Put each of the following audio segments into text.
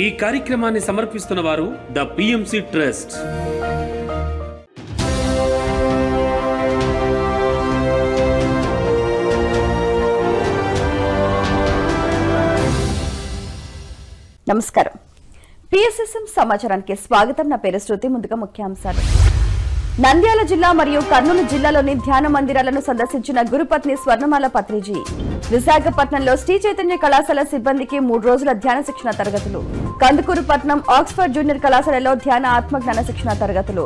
ఈ కార్యక్రమాన్ని సమర్పిస్తున్న వారు ద పిఎంసి ట్రస్ట్. నమస్కారం. పిఎస్ఎస్ఎం సమాచారానికి స్వాగతం. నా పేరు శృతి. ముందుగా ముఖ్యాంశాలు. నంద్యాల జిల్లా మరియు కర్నూలు జిల్లాలోని ధ్యాన మందిరాలను సందర్శించిన గురుపత్ని స్వర్ణమాల పత్రిజీ. విశాఖపట్నంలో శ్రీ చైతన్య కళాశాల సిబ్బందికి 3 రోజుల ధ్యాన శిక్షణ తరగతులు. కందుకూరు పట్నం ఆక్స్ఫర్డ్ జూనియర్ కళాశాలలో ధ్యాన ఆత్మజ్ఞాన శిక్షణ తరగతులు.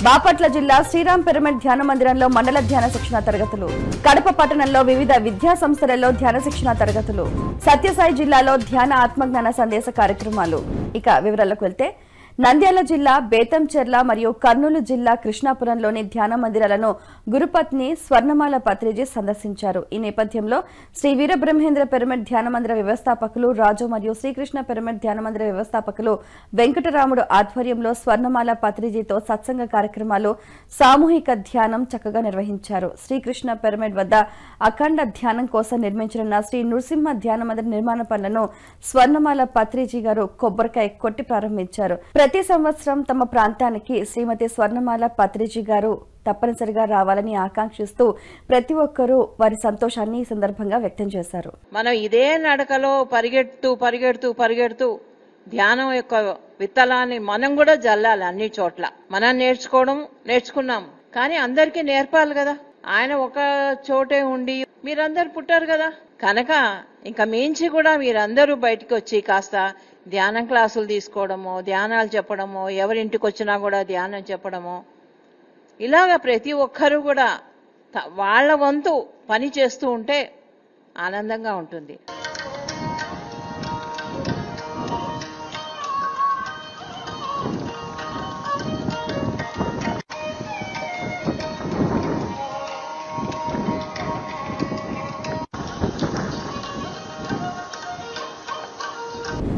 బాపట్ల జిల్లా శ్రీరామ్ పిరమిడ్ ధ్యాన మందిరంలో మండల ధ్యాన శిక్షణ తరగతులు. కడప పట్టణంలో వివిధ విద్యా సంస్థలలో ధ్యాన శిక్షణ తరగతులు. సత్యసాయి జిల్లాలో ధ్యాన ఆత్మజ్ఞాన సందేశ కార్యక్రమాలు. ఇక వివరాలకు వెళ్తే, నంద్యాల జిల్లా బేతంచెర్ల మరియు కర్నూలు జిల్లా కృష్ణాపురంలోని ధ్యాన మందిరాలను గురుపత్ని స్వర్ణమాల పత్రిజీ సందర్శించారు. ఈ నేపథ్యంలో శ్రీ వీరబ్రహ్మేంద్ర పిరమిడ్ ధ్యాన మందిర వ్యవస్థాపకులు రాజు మరియు శ్రీకృష్ణ పిరమిడ్ ధ్యాన మందిర వ్యవస్థాపకులు వెంకటరాముడు ఆధ్వర్యంలో స్వర్ణమాల పత్రిజీతో సత్సంగ కార్యక్రమాలు, సామూహిక ధ్యానం చక్కగా నిర్వహించారు. శ్రీకృష్ణ పిరమిడ్ వద్ద అఖండ ధ్యానం కోసం నిర్మించనున్న శ్రీ నృసింహ ధ్యాన మందిర నిర్మాణ పనులను స్వర్ణమాల పత్రిజీ గారు కొబ్బరికాయ కొట్టి ప్రారంభించారు. ప్రతి సంవత్సరం తమ ప్రాంతానికి శ్రీమతి స్వర్ణమాల పత్రిజీ గారు తప్పనిసరిగా రావాలని ఆకాంక్షిస్తూ ప్రతి ఒక్కరూ వారి సంతోషాన్ని ఈ సందర్భంగా వ్యక్తం చేశారు. మనం ఇదే నడకలో పరిగెడుతూ ధ్యానం యొక్క విత్తనాన్ని మనం కూడా జల్లాలి. అన్ని చోట్ల మనం నేర్చుకున్నాం, కానీ అందరికీ నేర్పాలి కదా. ఆయన ఒక చోటే ఉండి మీరందరూ పుట్టారు కదా, కనుక ఇంకా మించి కూడా మీరందరూ బయటకు వచ్చి కాస్త ధ్యానం క్లాసులు తీసుకోవడము, ధ్యానాలు చెప్పడము, ఎవరింటికి వచ్చినా కూడా ధ్యానం చెప్పడము, ఇలాగ ప్రతి ఒక్కరూ కూడా వాళ్ళ వంతు పని చేస్తూ ఉంటే ఆనందంగా ఉంటుంది.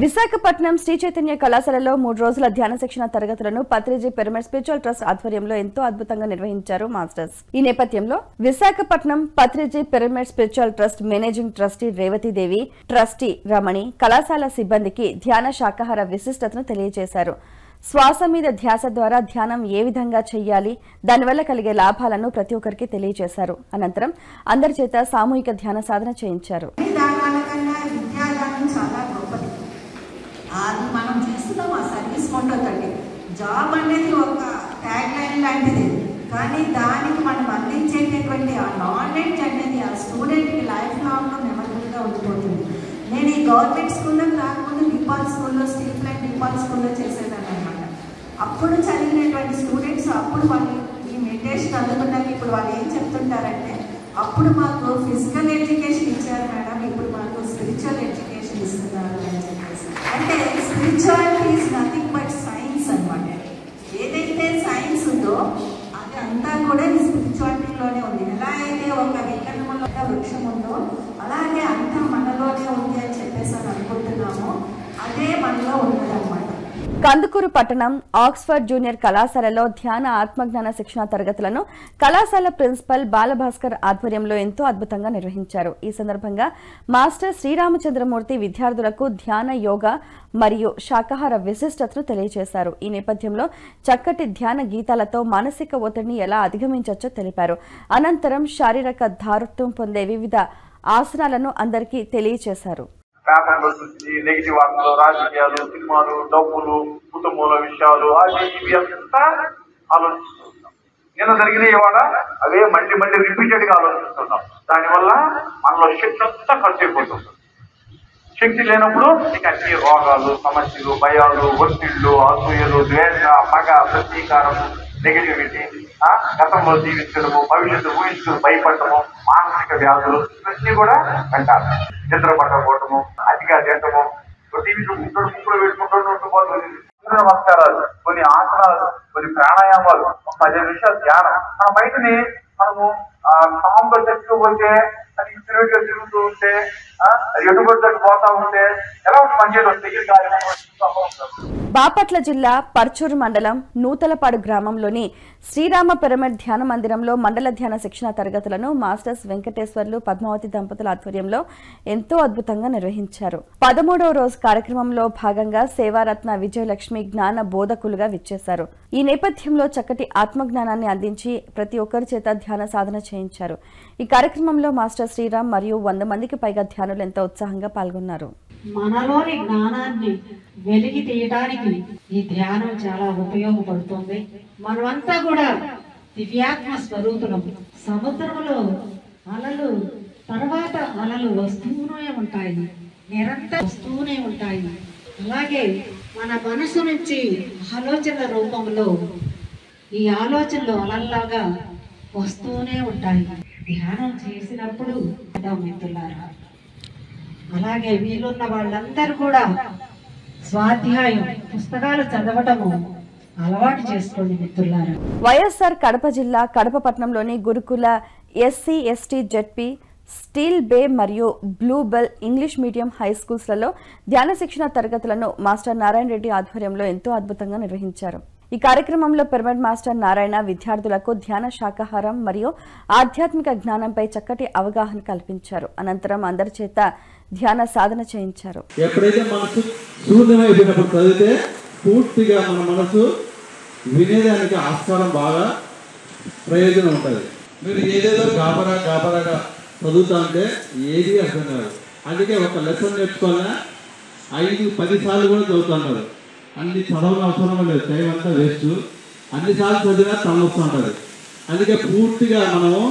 విశాఖపట్నం శ్రీ చైతన్య కళాశాలలో 3 రోజుల ధ్యాన శిక్షణ తరగతులను పత్రిజీ పిరమిడ్ స్పిరిచువల్ ట్రస్ట్ ఆధ్వర్యంలో ఎంతో అద్భుతంగా నిర్వహించారు మాస్టర్స్. ఈ నేపథ్యంలో Visakhapatnam Patriji pyramid spiritual trust managing trustee Revathidevi, trustee Ramani కళాశాల సిబ్బందికి ధ్యాన శాకాహార విశిష్టతను తెలియజేశారు. శ్వాస మీద ధ్యాస ద్వారా ధ్యానం ఏ విధంగా చెయ్యాలి, దానివల్ల కలిగే లాభాలను ప్రతి ఒక్కరికి తెలియజేశారు. అనంతరం అందరి చేత సామూహిక ధ్యాన సాధన చేయించారు. మనం చేస్తున్నాం ఆ సర్వీస్ కొండొద్దండి. జాబ్ అనేది ఒక ట్యాగ్ లైన్ లాంటిది, కానీ దానికి మనం అందించేటటువంటి ఆ నాలెడ్జ్ అనేది ఆ స్టూడెంట్కి లైఫ్ లాంగ్లో మెమరబుల్గా ఉండిపోతుంది. నేను ఈ గవర్నమెంట్ స్కూల్లోకి రాకముందు డిపాల్ స్కూల్లో, స్టీల్ ప్లాంట్ డిపాల్ స్కూల్లో చేసేదాన్ని అనమాట. అప్పుడు చదివినటువంటి స్టూడెంట్స్ అప్పుడు వాళ్ళు ఈ మెడిటేషన్ అందుకున్నాక ఇప్పుడు వాళ్ళు ఏం చెప్తుంటారంటే, అప్పుడు మాకు ఫిజికల్ ఎడ్యుకేషన్ ఇచ్చారు మేడం, ఇప్పుడు మాకు స్పిరిచువల్ ఎడ్యుకేషన్ ఇస్తున్నారు అని చెప్పేసి. అంటే spirituality is nothing but science అనమాట. ఏదైతే సైన్స్ ఉందో అది అంతా కూడా ఈ స్పిరిచువాలిటీలోనే ఉంది. ఎలా అయితే ఒక విత్తనములో వృక్షం ఉందో అలాగే అంతా మనలోనే ఉంది అని చెప్పేసి అని అనుకుంటున్నాము. అదే మనలో ఉన్నదన్నమాట. కందుకూరు పట్టణం ఆక్స్ఫర్డ్ జూనియర్ కళాశాలలో ధ్యాన ఆత్మజ్ఞాన శిక్షణ తరగతులను కళాశాల ప్రిన్సిపల్ బాలభాస్కర్ ఆధ్వర్యంలో ఎంతో అద్భుతంగా నిర్వహించారు. ఈ సందర్భంగా మాస్టర్ శ్రీరామచంద్రమూర్తి విద్యార్థులకు ధ్యాన, యోగా మరియు శాకాహార విశిష్టతను తెలియజేశారు. ఈ నేపథ్యంలో చక్కటి ధ్యాన గీతాలతో మానసిక ఒత్తిడిని ఎలా అధిగమించవచ్చో తెలిపారు. అనంతరం శారీరక దారుత్వం పొందే వివిధ ఆసనాలను అందరికీ తెలియజేశారు. పేపర్లో చూసి నెగిటివ్ వార్తలు, రాజకీయాలు, సినిమాలు, డబ్బులు, కుటుంబంలో విషయాలు అది ఇవి అంతా ఆలోచిస్తున్నాం. నిన్న జరిగిన ఇవాళ అవే మళ్ళీ రిపీటెడ్ గా ఆలోచిస్తున్నాం. దానివల్ల మనలో శక్తి అంతా ఖర్చు అయిపోతుంది. శక్తి లేనప్పుడు ఇక అన్ని రోగాలు, సమస్యలు, భయాలు, ఒత్తిళ్లు, అసూయలు, ద్వేష, పగ, ప్రతీకారం, నెగిటివిటీ, గతంలో జీవించడము, భవిష్యత్తు ఊహించడం, భయపడటము, మానసిక వ్యాధులు ఇవన్నీ కూడా వెంటారు. నిద్ర పట్టకపోవటము, అతిగా తింటము, టీవీ చూసుకుంటాడు, ముక్కులు పెట్టుకుంటాడు, నమస్కారాలు, కొన్ని ఆసనాలు, కొన్ని ప్రాణాయామాలు, 10 నిమిషాలు ధ్యానం. మన బయటని మనము కాంగా తెచ్చుకోబోతే అది ఇన్స్టిట్యూట్ గా తిరుగుతూ ఉంటే ఎటుబడి పోతా ఉంటే ఎలా పనిచేయడం. బాపట్ల జిల్లా పర్చూరు మండలం నూతలపాడు గ్రామంలోని శ్రీరామ పిరమిడ్ ధ్యాన మందిరంలో మండల ధ్యాన శిక్షణ తరగతులను మాస్టర్స్ వెంకటేశ్వర్లు పద్మావతి దంపతుల ఆధ్వర్యంలో ఎంతో అద్భుతంగా నిర్వహించారు. 13వ రోజు కార్యక్రమంలో భాగంగా సేవారత్న విజయలక్ష్మి జ్ఞాన బోధకులుగా విచ్చేశారు. ఈ నేపథ్యంలో చక్కటి ఆత్మజ్ఞానాన్ని అందించి ప్రతి ఒక్కరి చేత ధ్యాన సాధన చేయించారు. ఈ కార్యక్రమంలో మాస్టర్ శ్రీరామ్ మరియు 100 మందికి పైగా ధ్యానులు ఎంతో ఉత్సాహంగా పాల్గొన్నారు. మనలోని జ్ఞానాన్ని వెలికి తీయడానికి ఈ ధ్యానం చాలా ఉపయోగపడుతుంది. మనమంతా కూడా దివ్యాత్మ స్వరూపులం. సముద్రంలో అలలు తర్వాత అలలు వస్తూనే ఉంటాయి, నిరంతరం వస్తూనే ఉంటాయి. అలాగే మన మనసు నుంచి ఆలోచనల రూపంలో ఈ ఆలోచనలు అలల్లాగా వస్తూనే ఉంటాయి. ధ్యానం చేసినప్పుడు మిత్రులారా, అలాగే వీలున్న వాళ్ళందరూ కూడా స్వాధ్యాయం పుస్తకాలు చదవటము అలవాటు చేసుకోండి మిత్రులారా. వైఎస్ఆర్ కడప జిల్లా కడప పట్టణంలోని గురుకుల SC ST ZP steel bay మరియు blue bell English medium high స్కూల్స్లలో ధ్యాన శిక్షణ తరగతులను మాస్టర్ నారాయణ రెడ్డి ఆధ్వర్యంలో ఎంతో అద్భుతంగా నిర్వహించారు. ఈ కార్యక్రమంలో పిరమిడ్ మాస్టర్ నారాయణ విద్యార్థులకు ధ్యాన శాకాహారం మరియు ఆధ్యాత్మిక జ్ఞానంపై చక్కటి అవగాహన కల్పించారు. అనంతరం అందరి చేత ధ్యాన సాధన చేయించారు. ఎప్పుడైతే మనసు శూన్యమైపోయినప్పుడు చదివితే పూర్తిగా మన మనసు వినేదానికి ఆస్కారం బాగా ప్రయోజనం ఉంటుంది. మీరు ఏదేదో గాబరాగా చదువుతా ఉంటే ఏది అర్థం కాదు. అందుకే ఒక లెసన్ నేర్చుకోవాలన్నా 5-10 సార్లు కూడా చదువుతుంటారు. అన్ని చదవడం అవసరం లేదు, టైం అంతా వేస్ట్. అన్నిసార్లు చదివినా తలనొస్తూ ఉంటుంది. అందుకే పూర్తిగా మనము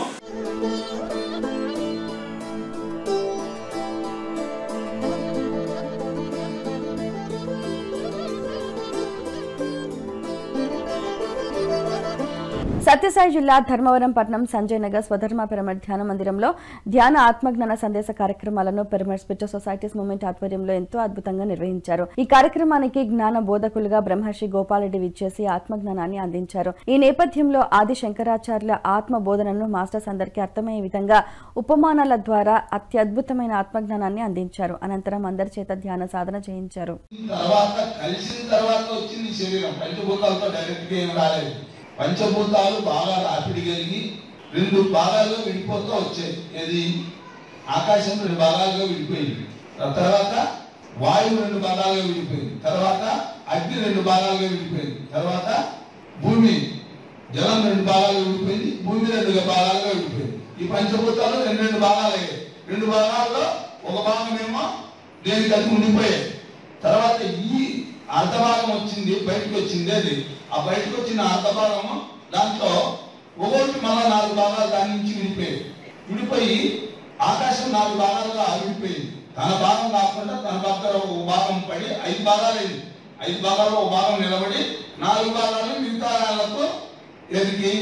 సత్యసాయి జిల్లా ధర్మవరం పట్టణం సంజయ్ నగర్ స్వధర్మ పిరమిడ్ ధ్యాన మందిరంలో ధ్యాన ఆత్మజ్ఞాన సందేశ కార్యక్రమాలను పిరమిడ్ స్పిరిచువల్ సొసైటీస్ మూవ్మెంట్ ఆధ్వర్యంలో ఎంతో అద్భుతంగా నిర్వహించారు. ఈ కార్యక్రమానికి జ్ఞాన బోధకులుగా బ్రహ్మర్షి గోపాలరెడ్డి విచ్చేసి ఆత్మజ్ఞానాన్ని అందించారు. ఈ నేపథ్యంలో ఆది శంకరాచార్యుల ఆత్మ బోధనను మాస్టర్స్ అందరికీ అర్థమయ్యే విధంగా ఉపమానాల ద్వారా అత్యద్భుతమైన ఆత్మజ్ఞానాన్ని అందించారు. అనంతరం అందరి చేత ధ్యాన సాధన చేయించారు. పంచభూతాలు బాగా రాపిడి కలిగి 2 భాగాలుగా విడిపోతూ వచ్చాయి. ఇది ఆకాశం 2 భాగాలుగా విడిపోయింది. తర్వాత వాయువు 2 భాగాలుగా విడిపోయింది. తర్వాత అగ్ని 2 భాగాలుగా విడిపోయింది. తర్వాత భూమి జలం 2 భాగాలుగా విడిపోయింది. భూమి 2 భాగాలుగా విడిపోయింది. ఈ పంచభూతాలు 2 భాగాలయ్యాయి. 2 భాగాల్లో ఒక భాగమేమో దేనికి అది ఉండిపోయాయి. తర్వాత ఈ అర్ధభాగం వచ్చింది, బయటకు వచ్చింది. అది ఆ బయటకు వచ్చిన అర్ధభాగము దాంట్లో ఒకటి మళ్ళా 4 భాగాలు దాని నుంచి విడిపోయి ఆకాశం 4 భాగాలుగా విడిపోయింది. తన భాగం కాకుండా తన పక్కన ఒక భాగం పడి 5 భాగాలైంది. 5 భాగాల్లో ఒక భాగం నిలబడి 4 భాగాలు మిగతా రాళ్లకు ఎదిగి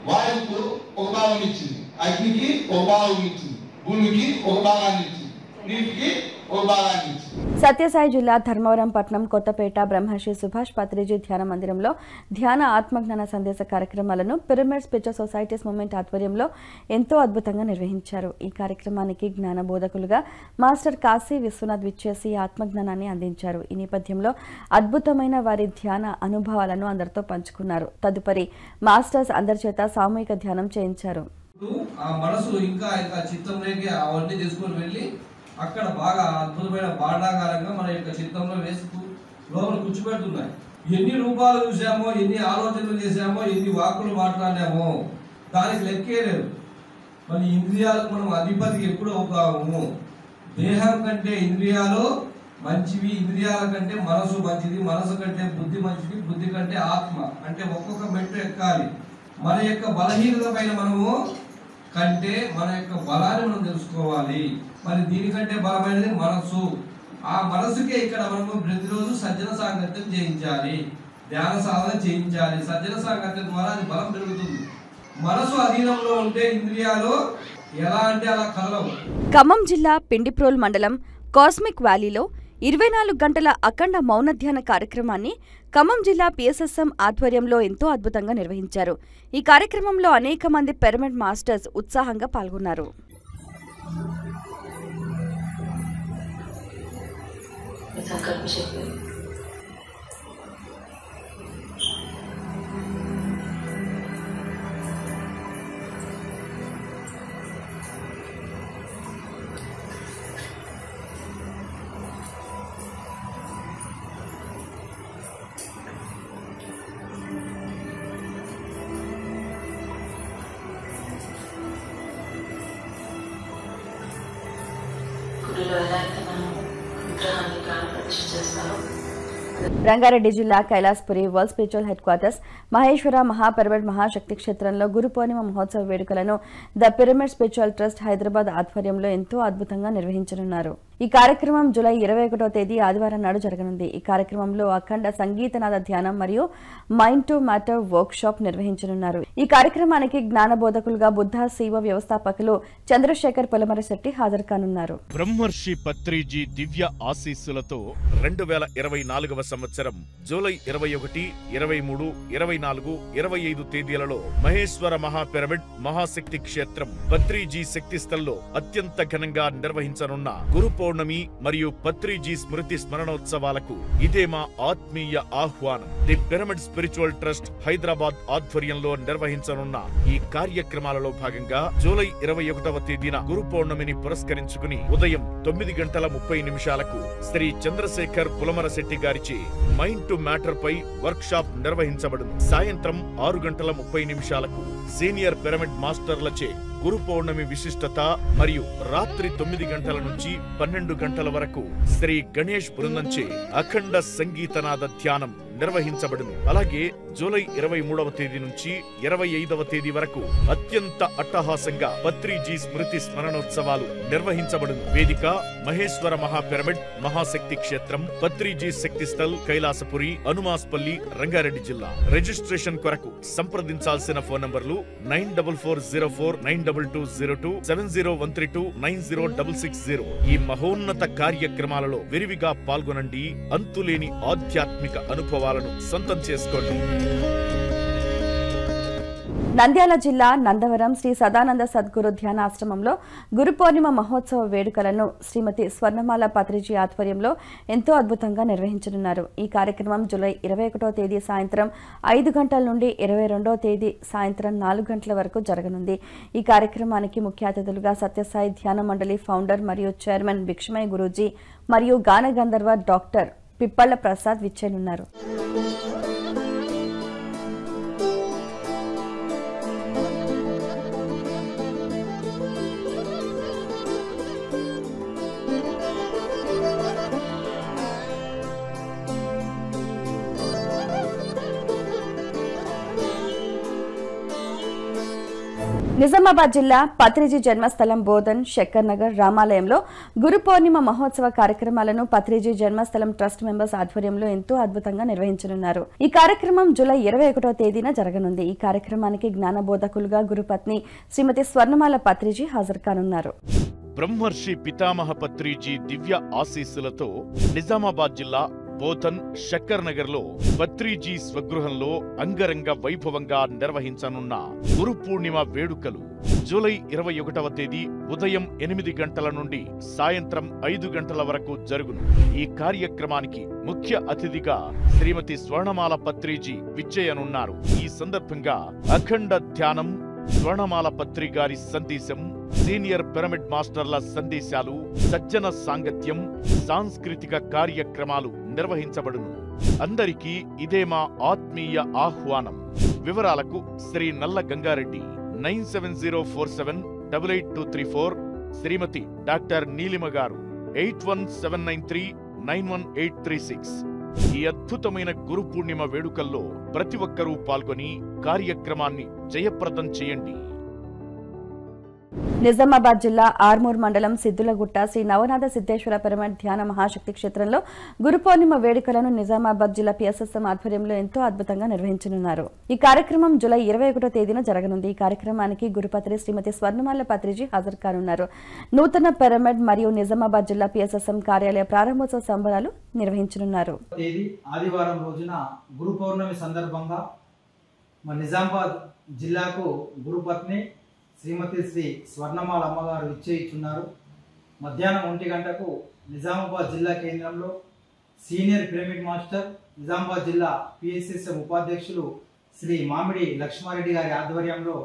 వాయువుకు ఒక భాగం ఇచ్చింది, అగ్నికి ఒక భాగం ఇచ్చింది, భూమికి ఒక భాగాన్ని ఇచ్చింది, నీటికి ఒక భాగాన్ని ఇచ్చింది. సత్యసాయి జిల్లా ధర్మవరం పట్టణం కొత్తపేట బ్రహ్మర్షి సుభాష్ పత్రిజీ ధ్యాన మందిరంలో ధ్యాన ఆత్మజ్ఞాన సందేశ కార్యక్రమాలను పిరమిడ్ స్పిరిచువల్ సొసైటీస్ మూవ్మెంట్ ఆధ్వర్యంలో ఎంతో అద్భుతంగా నిర్వహించారు. ఈ కార్యక్రమానికి జ్ఞాన బోధకులుగా మాస్టర్ కాశీ విశ్వనాథ్ విచ్చేసి ఆత్మజ్ఞానాన్ని అందించారు. ఈ నేపథ్యంలో అద్భుతమైన వారి ధ్యాన అనుభవాలను అందరితో పంచుకున్నారు. తదుపరి మాస్టర్స్ అందరి చేత సామూహిక ధ్యానం చేయించారు. అక్కడ బాగా అద్భుతమైన బాండాకారంగా మన యొక్క చిత్తంలో వేసి లోపల కూర్చోబెడుతున్నాయి. ఎన్ని రూపాలు చూసామో, ఎన్ని ఆలోచనలు చేసామో, ఎన్ని వాక్కులు మాట్లాడామో దానికి లెక్కే లేదు. మరి ఇంద్రియాలకు మనం అధిపతికి ఎప్పుడు అవుతాము. దేహం కంటే ఇంద్రియాలు మంచివి, ఇంద్రియాల కంటే మనసు మంచిది, మనసు కంటే బుద్ధి మంచిది, బుద్ధి కంటే ఆత్మ. అంటే ఒక్కొక్క మెట్టు ఎక్కాలి. మన యొక్క బలహీనత పైన మనము కంటే మన యొక్క బలాన్ని మనం తెలుసుకోవాలి. మరి దీనికంటే బలమైనది మనసు. ఆ మనసుకే ఇక్కడ మనము ప్రతిరోజు సజ్జన సాంగత్యం చేయించాలి, ధ్యాన సాధన చేయించాలి. సజ్జన సాంగత్యం ద్వారా అది బలం పెరుగుతుంది. మనసు అధీనంలో ఉంటే ఇంద్రియాలు ఎలా అంటే అలా కదలవు. ఖమ్మం జిల్లా పిండిప్రోల్ మండలం కాస్మిక్ వ్యాలీలో 24 గంటల అఖండ మౌన ధ్యాన కార్యక్రమాన్ని ఖమ్మం జిల్లా పిఎస్ఎస్ఎం ఆధ్వర్యంలో ఎంతో అద్భుతంగా నిర్వహించారు. ఈ కార్యక్రమంలో అనేక మంది పిరమిడ్ మాస్టర్స్ ఉత్సాహంగా పాల్గొన్నారు. కృషి చేస్తాను. రంగారెడ్డి జిల్లా Kailaspuri world spiritual headquarters Maheshwara మహాపిరమిడ్ మహాశక్తి క్షేత్రంలో గురు పౌర్ణిమ మహోత్సవ వేడుకలను the pyramid spiritual trust Hyderabad ఆధ్వర్యంలో ఎంతో అద్భుతంగా నిర్వహించనున్నారు. ఈ కార్యక్రమం జూలై 21వ తేదీ ఆదివారం నాడు జరగనుంది. ఈ కార్యక్రమంలో అఖండ సంగీతనాద ధ్యానం మరియు mind to matter work shop నిర్వహించనున్నారు. ఈ కార్యక్రమానికి జ్ఞాన బోధకులుగా బుద్ధ శివ వ్యవస్థాపకులు చంద్రశేఖర్ పొలమరశెట్టి హాజరు కానున్నారు. బ్రహ్మర్షి పత్రిజీ దివ్య ఆశీస్సులతో 2024వ సంవత్సరం జూలై 21, 23, 24, 25 తేదీలలో మహేశ్వర మహాపిరమిడ్ మహాశక్తి క్షేత్రం పత్రిజీ శక్తిస్థల్లో అత్యంత ఘనంగా నిర్వహించనున్న గురు పౌర్ణమి మరియు పత్రిజీ స్మృతి స్మరణోత్సవాలకు ఇదే మా ఆత్మీయ ఆహ్వానం. The pyramid spiritual trust Hyderabad ఆధ్వర్యంలో నిర్వహించనున్న ఈ కార్యక్రమాలలో భాగంగా జూలై 21వ తేదీన గురు పౌర్ణమిని పురస్కరించుకుని ఉదయం 9:30 శ్రీ చంద్రశేఖర్ పులమరశెట్టి గారిచే మైండ్ టు మ్యాటర్ పై వర్క్ షాప్ నిర్వహించబడును. సాయంత్రం 6:30 సీనియర్ పిరమిడ్ మాస్టర్లచే గురు పౌర్ణమి విశిష్టత మరియు రాత్రి 9 గంటల నుంచి 12 గంటల వరకు శ్రీ గణేష్ బృందంచే అఖండ సంగీతనాద ధ్యానం నిర్వహించబడును. అలాగే జూలై 23వ తేదీ నుంచి 25వ తేదీ వరకు అత్యంత అట్టహాసంగా పత్రిజీ స్మృతి స్మరణోత్సవాలు నిర్వహించబడును. వేదిక మహేశ్వర మహాపిరమిడ్ మహాశక్తి క్షేత్రం, పత్రిజీ శక్తి స్థల్, కైలాసపురి, అనుమాస్పల్లి, రంగారెడ్డి జిల్లా. రిజిస్ట్రేషన్ కొరకు సంప్రదించాల్సిన ఫోన్ నంబర్లు 94049220 7013290660. ఈ మహోన్నత కార్యక్రమాలలో విరివిగా పాల్గొనండి. అంతులేని ఆధ్యాత్మిక అనుభవాలను సొంతం చేసుకోండి. నంద్యాల జిల్లా నందవరం శ్రీ సదానంద సద్గురు ధ్యానాశ్రమంలో గురు పౌర్ణిమ మహోత్సవ వేడుకలను శ్రీమతి స్వర్ణమాల పత్రిజీ ఆధ్వర్యంలో ఎంతో అద్భుతంగా నిర్వహించనున్నారు. ఈ కార్యక్రమం జూలై 21వ తేదీ సాయంత్రం 5 గంటల నుండి 22వ తేదీ సాయంత్రం 4 గంటల వరకు జరగనుంది. ఈ కార్యక్రమానికి ముఖ్య అతిథులుగా సత్యసాయి ధ్యాన మండలి ఫౌండర్ మరియు చైర్మన్ భిక్షమయ్య గురూజీ మరియు గాన గంధర్వ డాక్టర్ పిప్పళ్ల ప్రసాద్ విచ్చేనున్నారు. నిజామాబాద్ జిల్లా పత్రిజీ జన్మస్థలం బోధన్ శక్కర్ నగర్ రామాలయంలో గురు పౌర్ణిమ మహోత్సవ కార్యక్రమాలను పత్రిజీ జన్మస్థలం ట్రస్ట్ మెంబర్స్ ఆధ్వర్యంలో ఎంతో అద్భుతంగా నిర్వహించనున్నారు. ఈ కార్యక్రమం జూలై 21వ తేదీన జరగనుంది. ఈ కార్యక్రమానికి జ్ఞాన బోధకులుగా గురుపత్ని శ్రీమతి స్వర్ణమాల పత్రిజీ హాజరు కానున్నారు. బ్రహ్మర్షి పితామహ పత్రిజీ దివ్య ఆశీస్సులతో నిజామాబాద్ జిల్లా బోధన్ శక్కర్ నగర్ లో పత్రిజీ స్వగృహంలో అంగరంగ వైభవంగా నిర్వహించనున్న గురు పూర్ణిమ వేడుకలు జూలై 21వ తేదీ ఉదయం 8 గంటల నుండి సాయంత్రం 5 గంటల వరకు జరుగును. ఈ కార్యక్రమానికి ముఖ్య అతిథిగా శ్రీమతి స్వర్ణమాల పత్రిజీ విచ్చేయనున్నారు. ఈ సందర్భంగా అఖండ ధ్యానం, స్వర్ణమాల పత్రి గారి సందేశం, సీనియర్ పిరమిడ్ మాస్టర్ల సందేశాలు, సజ్జన సాంగత్యం, సాంస్కృతిక కార్యక్రమాలు నిర్వహించబడును. అందరికీ ఇదే మా ఆత్మీయ ఆహ్వానం. వివరాలకు శ్రీ నల్ల గంగారెడ్డి 9704788234, శ్రీమతి డాక్టర్ నీలిమ గారు 8179391836. ఈ అద్భుతమైన గురు పూర్ణిమ వేడుకల్లో ప్రతి ఒక్కరూ పాల్గొని కార్యక్రమాన్ని జయప్రదం చేయండి. నిజామాబాద్ జిల్లా ఆర్మూర్ మండలం సిద్దులగుట్ట శ్రీ నవనాథ సిద్ధేశ్వర పిరమిడ్ ధ్యాన మహాశక్తి క్షేత్రంలో గురు పౌర్ణిమ వేడుకలను నిజామాబాద్ జిల్లా పిఎస్ఎస్ఎం ఆధ్వర్యంలో ఎంతో అద్భుతంగా నిర్వహించనున్నారు. ఈ కార్యక్రమం జూలై 21వ తేదీన జరగనుంది. ఈ కార్యక్రమానికి గురుపత్రి శ్రీమతి స్వర్ణమాల పత్రిజీ హాజరు కానున్నారు. నూతన పిరమిడ్ మరియు నిజామాబాద్ జిల్లా పిఎస్ఎస్ఎం కార్యాలయ ప్రారంభోత్సవ సంబరాలు నిర్వహించనున్నారు. ఆదివారం రోజున గురు పౌర్ణమి సందర్భంగా నిజామాబాద్ జిల్లాకు గురుపత్ని శ్రీమతి శ్రీ స్వర్ణమాల అమ్మగారు ఇచ్చేయిచున్నారు. మధ్యాహ్నం 1 గంటకు నిజామాబాద్ జిల్లా కేంద్రంలో సీనియర్ పిరమిడ్ మాస్టర్, నిజామాబాద్ జిల్లా పిఎస్ఎస్ఎం ఉపాధ్యక్షులు శ్రీ మామిడి లక్ష్మారెడ్డి గారి ఆధ్వర్యంలో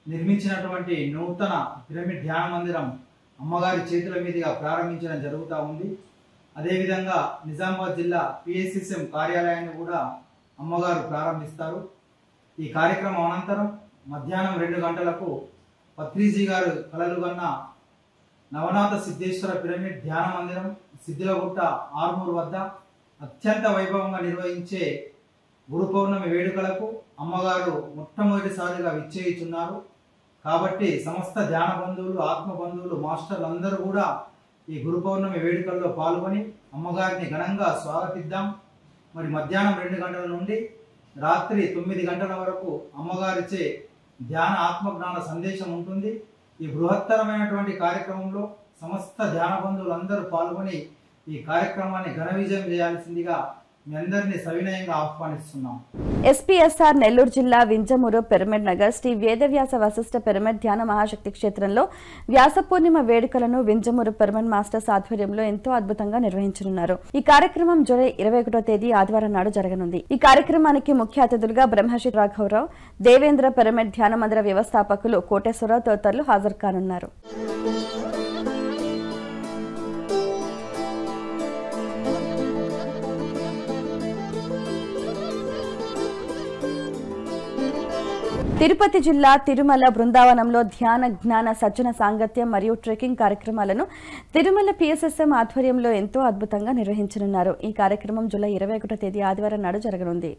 నిర్మించినటువంటి నూతన పిరమిడ్ ధ్యాన మందిరం అమ్మగారి చేతుల మీదుగా ప్రారంభించడం జరుగుతూ ఉంది. అదేవిధంగా నిజామాబాద్ జిల్లా పిఎస్ఎస్ఎం కార్యాలయాన్ని కూడా అమ్మగారు ప్రారంభిస్తారు. ఈ కార్యక్రమం అనంతరం మధ్యాహ్నం 2 గంటలకు పత్రిజీ గారు కలలుగన్న నవనాథ సిద్ధేశ్వర పిరమిడ్ ధ్యాన మందిరం సిద్ధిలగుట్ట ఆర్మూరు వద్ద అత్యంత వైభవంగా నిర్వహించే గురు పౌర్ణమి వేడుకలకు అమ్మగారు మొట్టమొదటిసారిగా విచ్చేయుచున్నారు. కాబట్టి సమస్త ధ్యాన బంధువులు, ఆత్మ బంధువులు, మాస్టర్లు అందరూ కూడా ఈ గురు పౌర్ణమి వేడుకల్లో పాల్గొని అమ్మగారిని ఘనంగా స్వాగతిద్దాం. మరి మధ్యాహ్నం 2 గంటల నుండి రాత్రి 9 గంటల వరకు అమ్మగారిచే ధ్యాన ఆత్మజ్ఞాన సందేశం ఉంటుంది. ఈ బృహత్తరమైనటువంటి కార్యక్రమంలో సమస్త ధ్యాన బంధువులు అందరూ పాల్గొని ఈ కార్యక్రమాన్ని ఘన విజయం చేయాల్సిందిగా మీ అందరినీ సవినయంగా ఆహ్వానిస్తున్నాం. ఎస్పీఎస్ఆర్ నెల్లూరు జిల్లా వింజమూరు పిరమిడ్ నగర్ శ్రీ వేదవ్యాస వశిష్ఠ పిరమిడ్ ధ్యాన మహాశక్తి క్షేత్రంలో వ్యాస పూర్ణిమ వేడుకలను వింజమూరు పిరమిడ్ మాస్టర్స్ ఆధ్వర్యంలో ఎంతో అద్భుతంగా నిర్వహించనున్నారు. ఈ కార్యక్రమం జూలై 21వ తేదీ ఆదివారం నాడు జరగనుంది. ఈ కార్యక్రమానికి ముఖ్య అతిథులుగా బ్రహ్మశ్రీ రాఘవరావు, దేవేంద్ర పిరమిడ్ ధ్యాన మందిర వ్యవస్థాపకులు కోటేశ్వరరావు తదితరులు హాజరు కానున్నారు. తిరుపతి జిల్లా తిరుమల బృందావనంలో ధ్యాన జ్ఞాన సజ్జన సాంగత్యం మరియు ట్రెక్కింగ్ కార్యక్రమాలను తిరుమల పిఎస్ఎస్ఎం ఆధ్వర్యంలో ఎంతో అద్భుతంగా నిర్వహించనున్నారు. ఈ కార్యక్రమం జూలై 21వ తేదీ ఆదివారం నాడు జరగనుంది.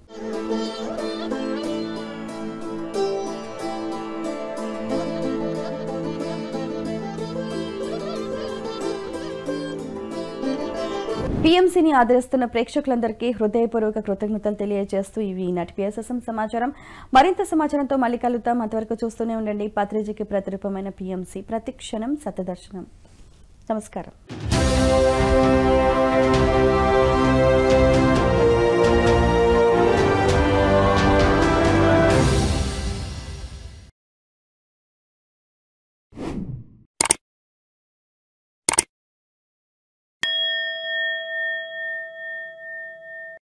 పీఎంసీని ఆదరిస్తున్న ప్రేక్షకులందరికీ హృదయపూర్వక కృతజ్ఞతలు తెలియజేస్తూ ఇవి ఈనాటి పిఎస్ఎస్ఎం సమాచారం. మరింత సమాచారంతో మళ్ళీ కలుద్దాం. అంతవరకు చూస్తూనే ఉండండి పాత్రిజీకి ప్రతిరూపమైన పీఎంసీ, ప్రతి క్షణం సత్యదర్శనం. నమస్కారం.